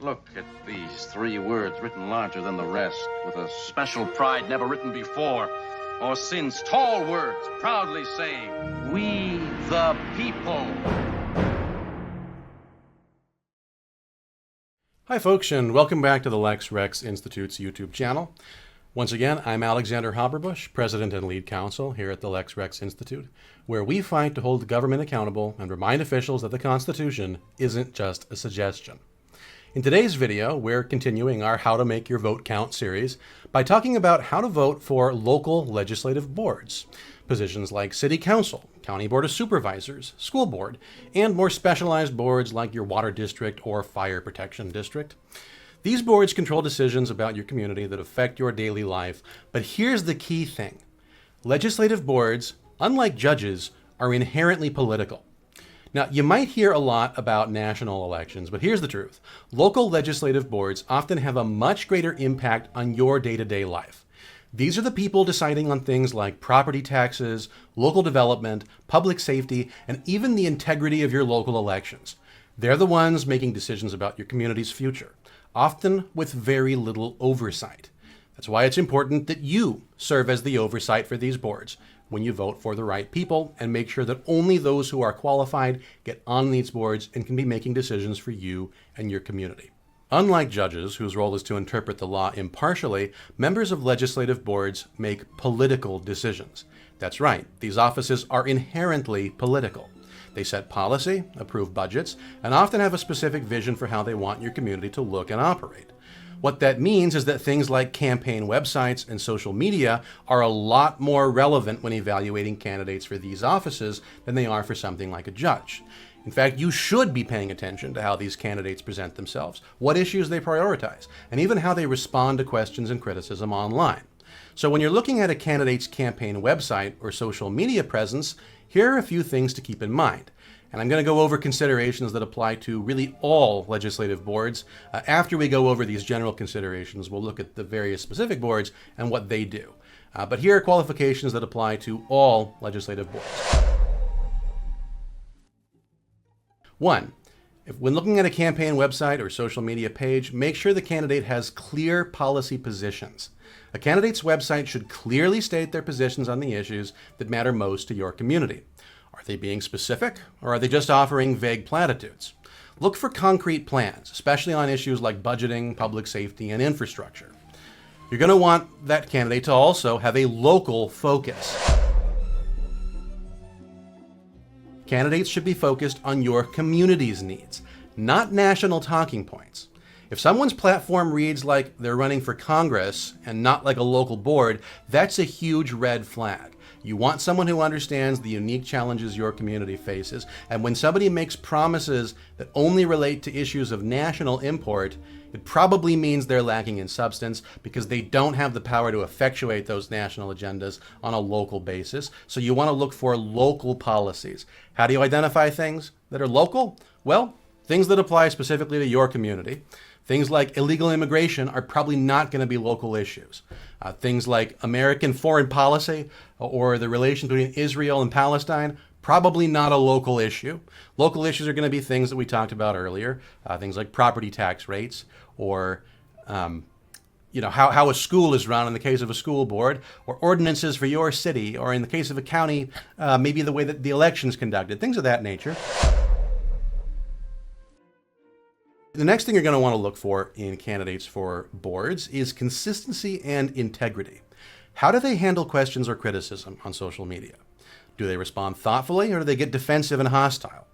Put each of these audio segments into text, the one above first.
Look at these 3 words written larger than the rest, with a special pride never written before or since. Tall words proudly saying, "We the people." Hi folks, and welcome back to the Lex Rex Institute's YouTube channel. Once again, I'm Alexander Haberbush, President and Lead Counsel here at the Lex Rex Institute, where we fight to hold the government accountable and remind officials that the Constitution isn't just a suggestion. In today's video, we're continuing our How to Make Your Vote Count series by talking about how to vote for local legislative boards, positions like City Council, County Board of Supervisors, School Board, and more specialized boards like your Water District or Fire Protection District. These boards control decisions about your community that affect your daily life, but here's the key thing. Legislative boards, unlike judges, are inherently political. Now, you might hear a lot about national elections, but here's the truth. Local legislative boards often have a much greater impact on your day-to-day life. These are the people deciding on things like property taxes, local development, public safety, and even the integrity of your local elections. They're the ones making decisions about your community's future, often with very little oversight. That's why it's important that you serve as the oversight for these boards when you vote for the right people and make sure that only those who are qualified get on these boards and can be making decisions for you and your community. Unlike judges, whose role is to interpret the law impartially, members of legislative boards make political decisions. That's right, these offices are inherently political. They set policy, approve budgets, and often have a specific vision for how they want your community to look and operate. What that means is that things like campaign websites and social media are a lot more relevant when evaluating candidates for these offices than they are for something like a judge. In fact, you should be paying attention to how these candidates present themselves, what issues they prioritize, and even how they respond to questions and criticism online. So when you're looking at a candidate's campaign website or social media presence, here are a few things to keep in mind. And I'm going to go over considerations that apply to really all legislative boards. After we go over these general considerations, we'll look at the various specific boards and what they do. But here are qualifications that apply to all legislative boards. 1. When looking at a campaign website or social media page, make sure the candidate has clear policy positions. A candidate's website should clearly state their positions on the issues that matter most to your community. Are they being specific, or are they just offering vague platitudes? Look for concrete plans, especially on issues like budgeting, public safety, and infrastructure. You're going to want that candidate to also have a local focus. Candidates should be focused on your community's needs, not national talking points. If someone's platform reads like they're running for Congress and not like a local board, that's a huge red flag. You want someone who understands the unique challenges your community faces, and when somebody makes promises that only relate to issues of national import, it probably means they're lacking in substance because they don't have the power to effectuate those national agendas on a local basis. So you want to look for local policies. How do you identify things that are local? Well, things that apply specifically to your community. Things like illegal immigration are probably not going to be local issues. Things like American foreign policy or the relation between Israel and Palestine, probably not a local issue. Local issues are going to be things that we talked about earlier, things like property tax rates or how a school is run in the case of a school board, or ordinances for your city, or in the case of a county, maybe the way that the election is conducted, things of that nature. The next thing you're going to want to look for in candidates for boards is consistency and integrity. How do they handle questions or criticism on social media? Do they respond thoughtfully, or do they get defensive and hostile?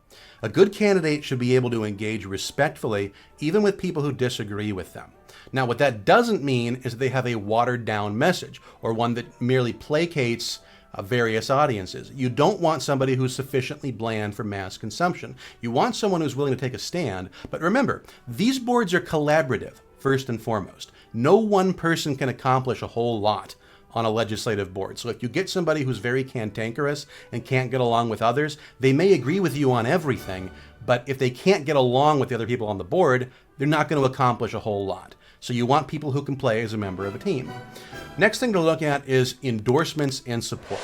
A good candidate should be able to engage respectfully, even with people who disagree with them. Now, what that doesn't mean is that they have a watered-down message, or one that merely placates various audiences. You don't want somebody who's sufficiently bland for mass consumption. You want someone who's willing to take a stand. But remember, these boards are collaborative, first and foremost. No one person can accomplish a whole lot on a legislative board. So if you get somebody who's very cantankerous and can't get along with others, they may agree with you on everything, but if they can't get along with the other people on the board, they're not going to accomplish a whole lot. So you want people who can play as a member of a team. Next thing to look at is endorsements and support.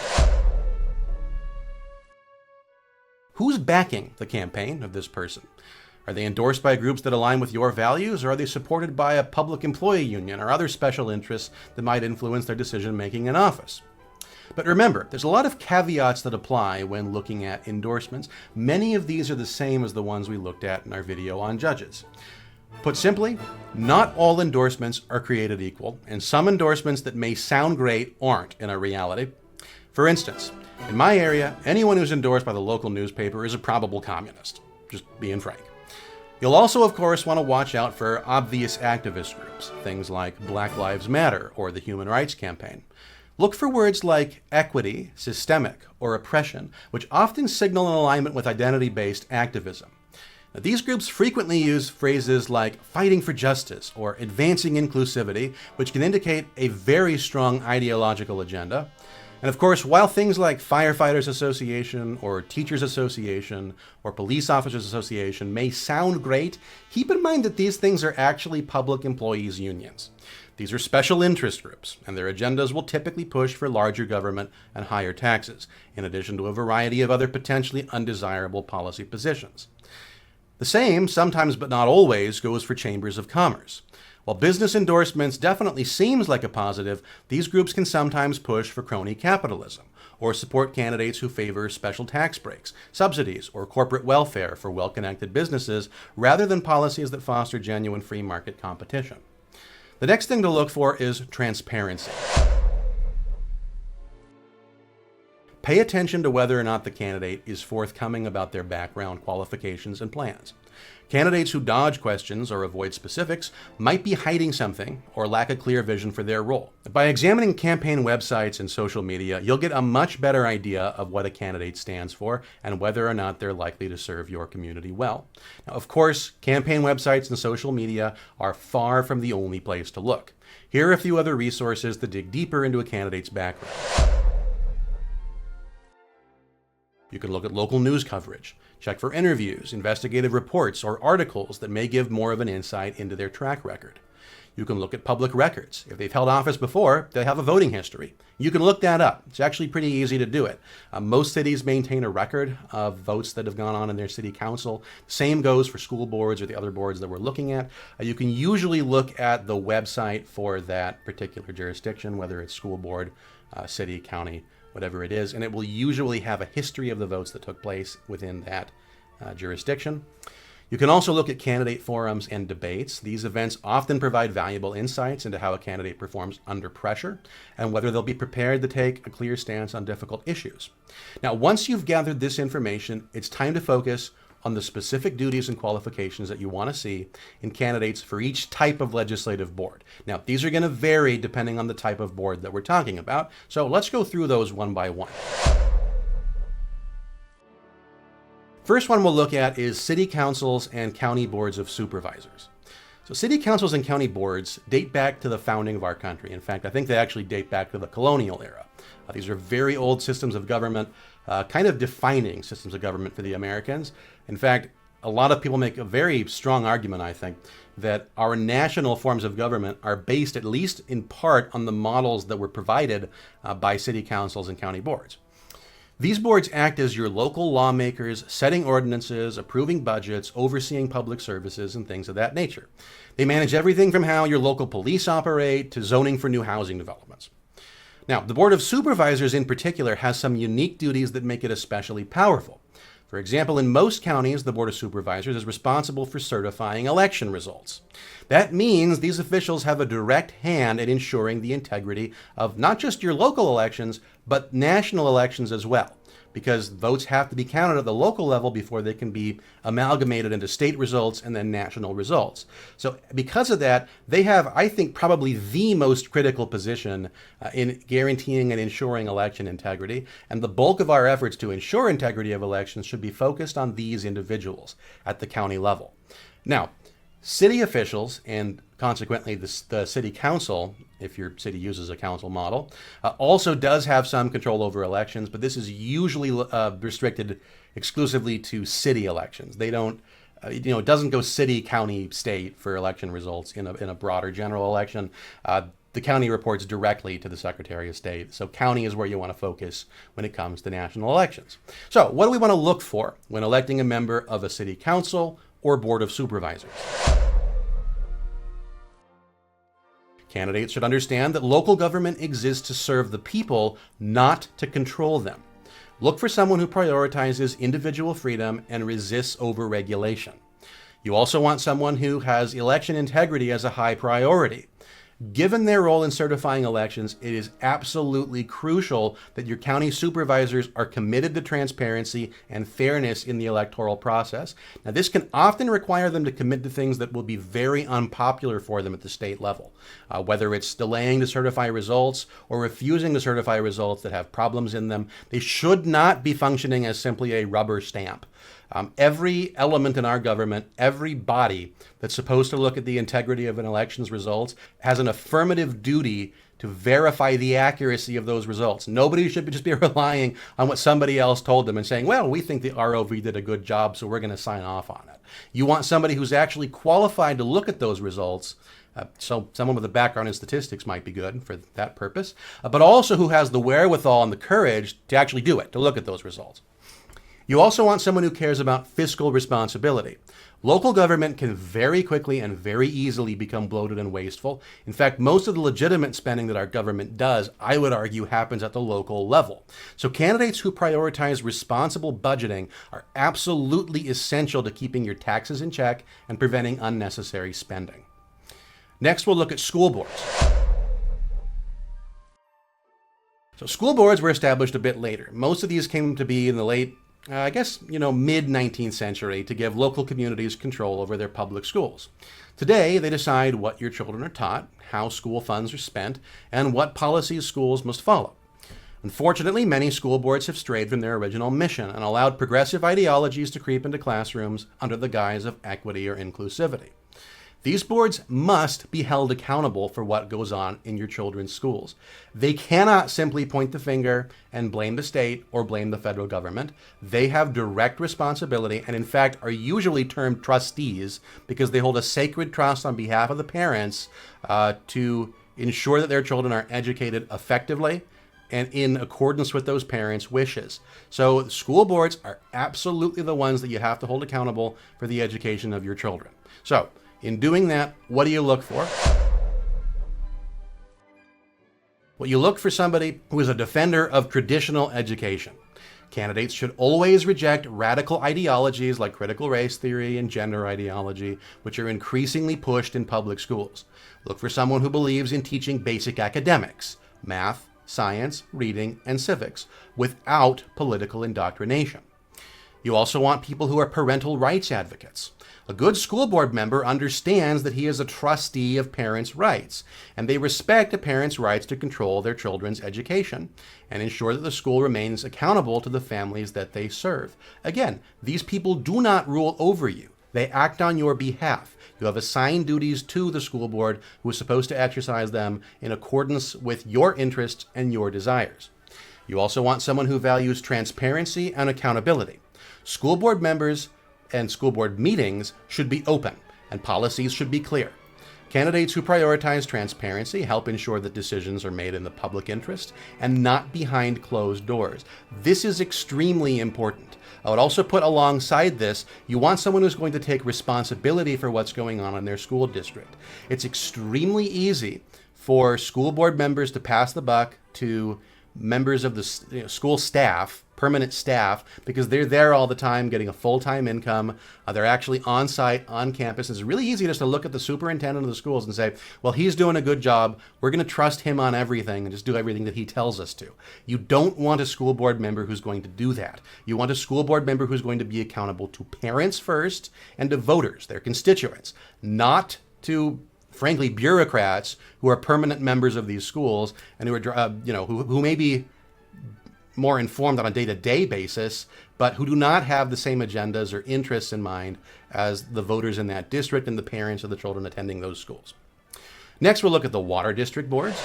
Who's backing the campaign of this person? Are they endorsed by groups that align with your values, or are they supported by a public employee union or other special interests that might influence their decision-making in office? But remember, there's a lot of caveats that apply when looking at endorsements. Many of these are the same as the ones we looked at in our video on judges. Put simply, not all endorsements are created equal, and some endorsements that may sound great aren't in our reality. For instance, in my area, anyone who's endorsed by the local newspaper is a probable communist, just being frank. You'll also, of course, want to watch out for obvious activist groups, things like Black Lives Matter or the Human Rights Campaign. Look for words like equity, systemic, or oppression, which often signal an alignment with identity-based activism. Now, these groups frequently use phrases like fighting for justice or advancing inclusivity, which can indicate a very strong ideological agenda. And of course, while things like Firefighters Association or Teachers Association or Police Officers Association may sound great, keep in mind that these things are actually public employees' unions. These are special interest groups, and their agendas will typically push for larger government and higher taxes, in addition to a variety of other potentially undesirable policy positions. The same, sometimes but not always, goes for chambers of commerce. While business endorsements definitely seems like a positive, these groups can sometimes push for crony capitalism or support candidates who favor special tax breaks, subsidies, or corporate welfare for well-connected businesses rather than policies that foster genuine free market competition. The next thing to look for is transparency. Pay attention to whether or not the candidate is forthcoming about their background, qualifications, and plans. Candidates who dodge questions or avoid specifics might be hiding something or lack a clear vision for their role. By examining campaign websites and social media, you'll get a much better idea of what a candidate stands for and whether or not they're likely to serve your community well. Now, of course, campaign websites and social media are far from the only place to look. Here are a few other resources that dig deeper into a candidate's background. You can look at local news coverage, check for interviews, investigative reports, or articles that may give more of an insight into their track record. You can look at public records. If they've held office before, they have a voting history. You can look that up. It's actually pretty easy to do it. Most cities maintain a record of votes that have gone on in their city council. Same goes for school boards or the other boards that we're looking at. You can usually look at the website for that particular jurisdiction, whether it's school board, city, county, whatever it is, and it will usually have a history of the votes that took place within that jurisdiction. You can also look at candidate forums and debates. These events often provide valuable insights into how a candidate performs under pressure and whether they'll be prepared to take a clear stance on difficult issues. Now, once you've gathered this information, it's time to focus on the specific duties and qualifications that you want to see in candidates for each type of legislative board. Now, these are going to vary depending on the type of board that we're talking about, so let's go through those one by one. First one we'll look at is city councils and county boards of supervisors. So city councils and county boards date back to the founding of our country. In fact, I think they actually date back to the colonial era. These are very old systems of government, kind of defining systems of government for the Americans. In fact, a lot of people make a very strong argument, I think, that our national forms of government are based, at least in part, on the models that were provided by city councils and county boards. These boards act as your local lawmakers, setting ordinances, approving budgets, overseeing public services, and things of that nature. They manage everything from how your local police operate to zoning for new housing developments. Now, the Board of Supervisors in particular has some unique duties that make it especially powerful. For example, in most counties, the Board of Supervisors is responsible for certifying election results. That means these officials have a direct hand in ensuring the integrity of not just your local elections, but national elections as well, because votes have to be counted at the local level before they can be amalgamated into state results and then national results. So because of that, they have, I think, probably the most critical position in guaranteeing and ensuring election integrity. And the bulk of our efforts to ensure integrity of elections should be focused on these individuals at the county level. Now, city officials, and consequently the city council, if your city uses a council model, also does have some control over elections, but this is usually restricted exclusively to city elections. They don't, it doesn't go city, county, state for election results in a broader general election. The county reports directly to the Secretary of State. So county is where you want to focus when it comes to national elections. So what do we want to look for when electing a member of a city council or Board of Supervisors. Candidates should understand that local government exists to serve the people, not to control them. Look for someone who prioritizes individual freedom and resists overregulation. You also want someone who has election integrity as a high priority. Given their role in certifying elections, it is absolutely crucial that your county supervisors are committed to transparency and fairness in the electoral process. Now, this can often require them to commit to things that will be very unpopular for them at the state level, whether it's delaying to certify results or refusing to certify results that have problems in them. They should not be functioning as simply a rubber stamp. Every element in our government, every body that's supposed to look at the integrity of an election's results has an affirmative duty to verify the accuracy of those results. Nobody should just be relying on what somebody else told them and saying, well, we think the ROV did a good job, so we're going to sign off on it. You want somebody who's actually qualified to look at those results. So someone with a background in statistics might be good for that purpose, but also who has the wherewithal and the courage to actually do it, to look at those results. You also want someone who cares about fiscal responsibility. Local government can very quickly and very easily become bloated and wasteful. In fact, most of the legitimate spending that our government does, I would argue, happens at the local level. So candidates who prioritize responsible budgeting are absolutely essential to keeping your taxes in check and preventing unnecessary spending. Next, we'll look at school boards. So school boards were established a bit later. Most of these came to be in the late mid-19th century to give local communities control over their public schools. Today, they decide what your children are taught, how school funds are spent, and what policies schools must follow. Unfortunately, many school boards have strayed from their original mission and allowed progressive ideologies to creep into classrooms under the guise of equity or inclusivity. These boards must be held accountable for what goes on in your children's schools. They cannot simply point the finger and blame the state or blame the federal government. They have direct responsibility and, in fact, are usually termed trustees because they hold a sacred trust on behalf of the parents to ensure that their children are educated effectively and in accordance with those parents' wishes. So school boards are absolutely the ones that you have to hold accountable for the education of your children. So, in doing that, what do you look for? Well, you look for somebody who is a defender of traditional education. Candidates should always reject radical ideologies like critical race theory and gender ideology, which are increasingly pushed in public schools. Look for someone who believes in teaching basic academics, math, science, reading, and civics, without political indoctrination. You also want people who are parental rights advocates. A good school board member understands that he is a trustee of parents' rights, and they respect a parent's rights to control their children's education and ensure that the school remains accountable to the families that they serve. Again, these people do not rule over you. They act on your behalf. You have assigned duties to the school board, who is supposed to exercise them in accordance with your interests and your desires. You also want someone who values transparency and accountability. School board members and school board meetings should be open, and policies should be clear. Candidates who prioritize transparency help ensure that decisions are made in the public interest and not behind closed doors. This is extremely important. I would also put alongside this, you want someone who's going to take responsibility for what's going on in their school district. It's extremely easy for school board members to pass the buck to members of the school staff, permanent staff, because they're there all the time getting a full-time income. They're actually on site, on campus. It's really easy just to look at the superintendent of the schools and say, well, he's doing a good job. We're going to trust him on everything and just do everything that he tells us to. You don't want a school board member who's going to do that. You want a school board member who's going to be accountable to parents first and to voters, their constituents, not to frankly, bureaucrats who are permanent members of these schools and who are, who may be more informed on a day-to-day basis, but who do not have the same agendas or interests in mind as the voters in that district and the parents of the children attending those schools. Next, we'll look at the water district boards.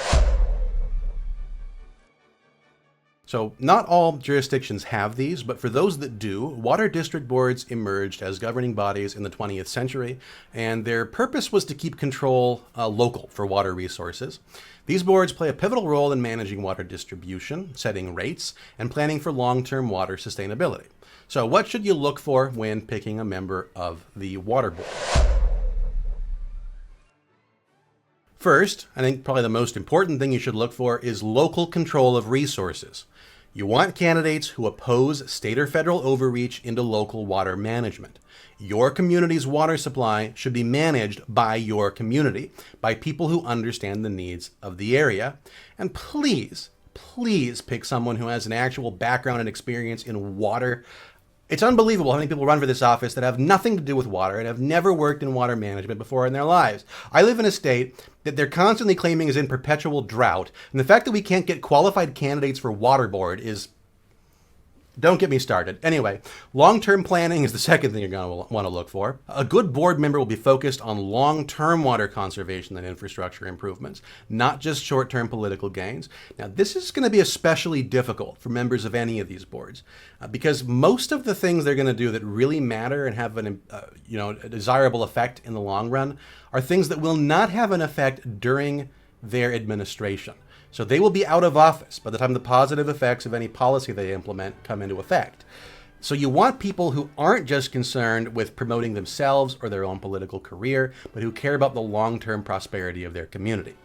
So not all jurisdictions have these, but for those that do, water district boards emerged as governing bodies in the 20th century, and their purpose was to keep control local for water resources. These boards play a pivotal role in managing water distribution, setting rates, and planning for long-term water sustainability. So what should you look for when picking a member of the water board? First, I think probably the most important thing you should look for is local control of resources. You want candidates who oppose state or federal overreach into local water management. Your community's water supply should be managed by your community, by people who understand the needs of the area. And please, please pick someone who has an actual background and experience in water. It's unbelievable how many people run for this office that have nothing to do with water and have never worked in water management before in their lives. I live in a state that they're constantly claiming is in perpetual drought, and the fact that we can't get qualified candidates for water board is... Don't get me started. Anyway, long-term planning is the second thing you're going to want to look for. A good board member will be focused on long-term water conservation and infrastructure improvements, not just short-term political gains. Now, this is going to be especially difficult for members of any of these boards because most of the things they're going to do that really matter and have a desirable effect in the long run are things that will not have an effect during their administration. So they will be out of office by the time the positive effects of any policy they implement come into effect. So you want people who aren't just concerned with promoting themselves or their own political career, but who care about the long-term prosperity of their community.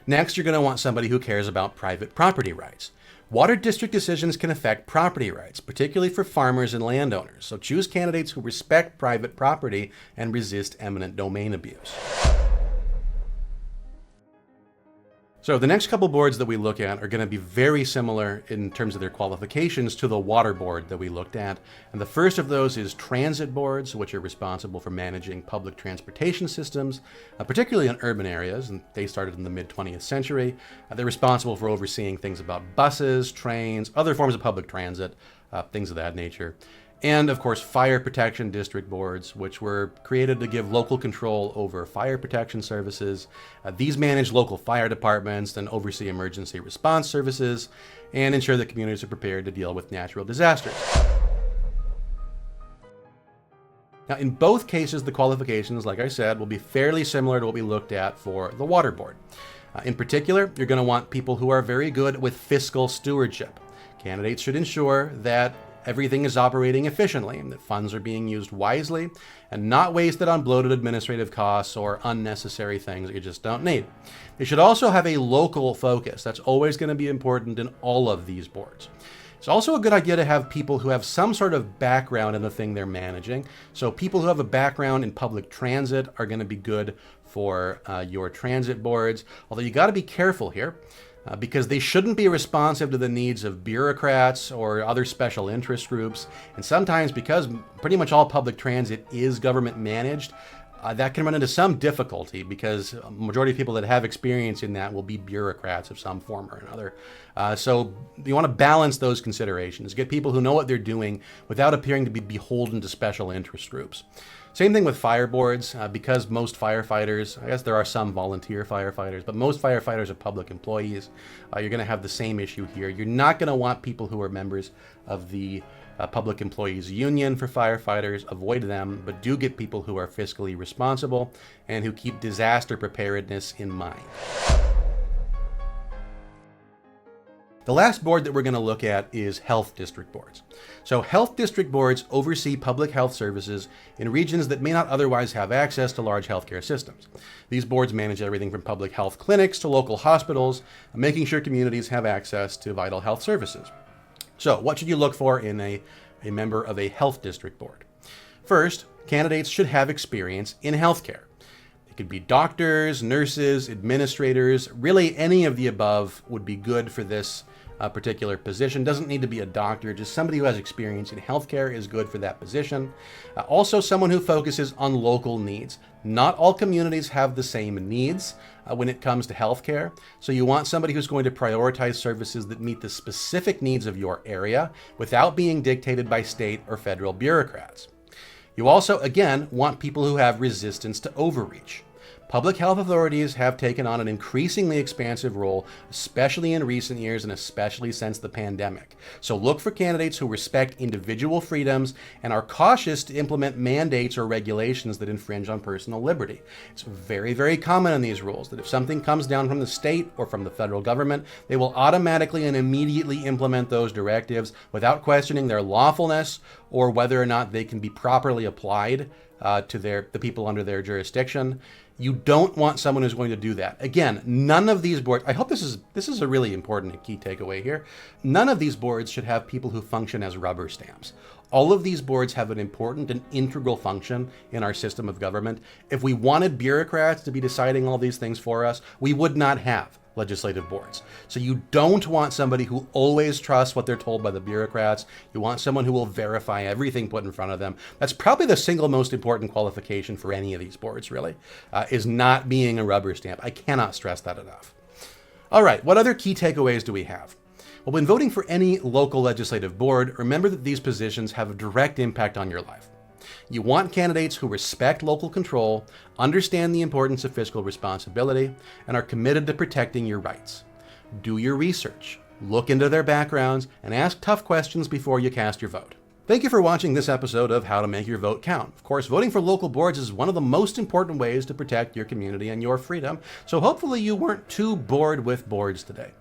Next, you're going to want somebody who cares about private property rights. Water district decisions can affect property rights, particularly for farmers and landowners. So choose candidates who respect private property and resist eminent domain abuse. So the next couple boards that we look at are going to be very similar in terms of their qualifications to the water board that we looked at. And the first of those is transit boards, which are responsible for managing public transportation systems, particularly in urban areas. And they started in the mid-20th century. They're responsible for overseeing things about buses, trains, other forms of public transit, things of that nature. And of course, fire protection district boards, which were created to give local control over fire protection services. These manage local fire departments and oversee emergency response services and ensure that communities are prepared to deal with natural disasters. Now, in both cases, the qualifications, like I said, will be fairly similar to what we looked at for the water board. In particular, you're going to want people who are very good with fiscal stewardship. Candidates should ensure that everything is operating efficiently and that funds are being used wisely and not wasted on bloated administrative costs or unnecessary things that you just don't need. They should also have a local focus. That's always going to be important in all of these boards. It's also a good idea to have people who have some sort of background in the thing they're managing. So people who have a background in public transit are going to be good for your transit boards, although you got to be careful here. Because they shouldn't be responsive to the needs of bureaucrats or other special interest groups. And sometimes, because pretty much all public transit is government managed, that can run into some difficulty because a majority of people that have experience in that will be bureaucrats of some form or another. So you want to balance those considerations. Get people who know what they're doing without appearing to be beholden to special interest groups. Same thing with fire boards, because most firefighters, I guess there are some volunteer firefighters, but most firefighters are public employees. You're going to have the same issue here. You're not going to want people who are members of the Public Employees Union for firefighters. Avoid them, but do get people who are fiscally responsible and who keep disaster preparedness in mind. The last board that we're going to look at is health district boards. So health district boards oversee public health services in regions that may not otherwise have access to large healthcare systems. These boards manage everything from public health clinics to local hospitals, making sure communities have access to vital health services. So what should you look for in a member of a health district board? First, candidates should have experience in healthcare. They could be doctors, nurses, administrators, really any of the above would be good for this particular position. Doesn't need to be a doctor, just somebody who has experience in healthcare is good for that position. Also someone who focuses on local needs. Not all communities have the same needs when it comes to healthcare. So you want somebody who's going to prioritize services that meet the specific needs of your area without being dictated by state or federal bureaucrats. You also, again, want people who have resistance to overreach. Public health authorities have taken on an increasingly expansive role, especially in recent years and especially since the pandemic. So look for candidates who respect individual freedoms and are cautious to implement mandates or regulations that infringe on personal liberty. It's very, very common in these rules that if something comes down from the state or from the federal government, they will automatically and immediately implement those directives without questioning their lawfulness or whether or not they can be properly applied to the people under their jurisdiction. You don't want someone who's going to do that. Again, none of these boards, I hope this is a really important key takeaway here. None of these boards should have people who function as rubber stamps. All of these boards have an important and integral function in our system of government. If we wanted bureaucrats to be deciding all these things for us, we would not have legislative boards. So you don't want somebody who always trusts what they're told by the bureaucrats. You want someone who will verify everything put in front of them. That's probably the single most important qualification for any of these boards, really, is not being a rubber stamp. I cannot stress that enough. All right, what other key takeaways do we have? Well, when voting for any local legislative board, remember that these positions have a direct impact on your life. You want candidates who respect local control, understand the importance of fiscal responsibility, and are committed to protecting your rights. Do your research, look into their backgrounds, and ask tough questions before you cast your vote. Thank you for watching this episode of How to Make Your Vote Count. Of course, voting for local boards is one of the most important ways to protect your community and your freedom, so hopefully you weren't too bored with boards today.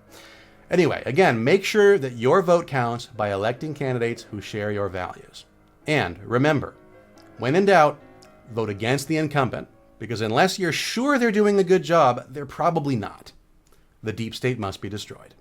Anyway, again, make sure that your vote counts by electing candidates who share your values. And remember, when in doubt, vote against the incumbent, because unless you're sure they're doing a good job, they're probably not. The deep state must be destroyed.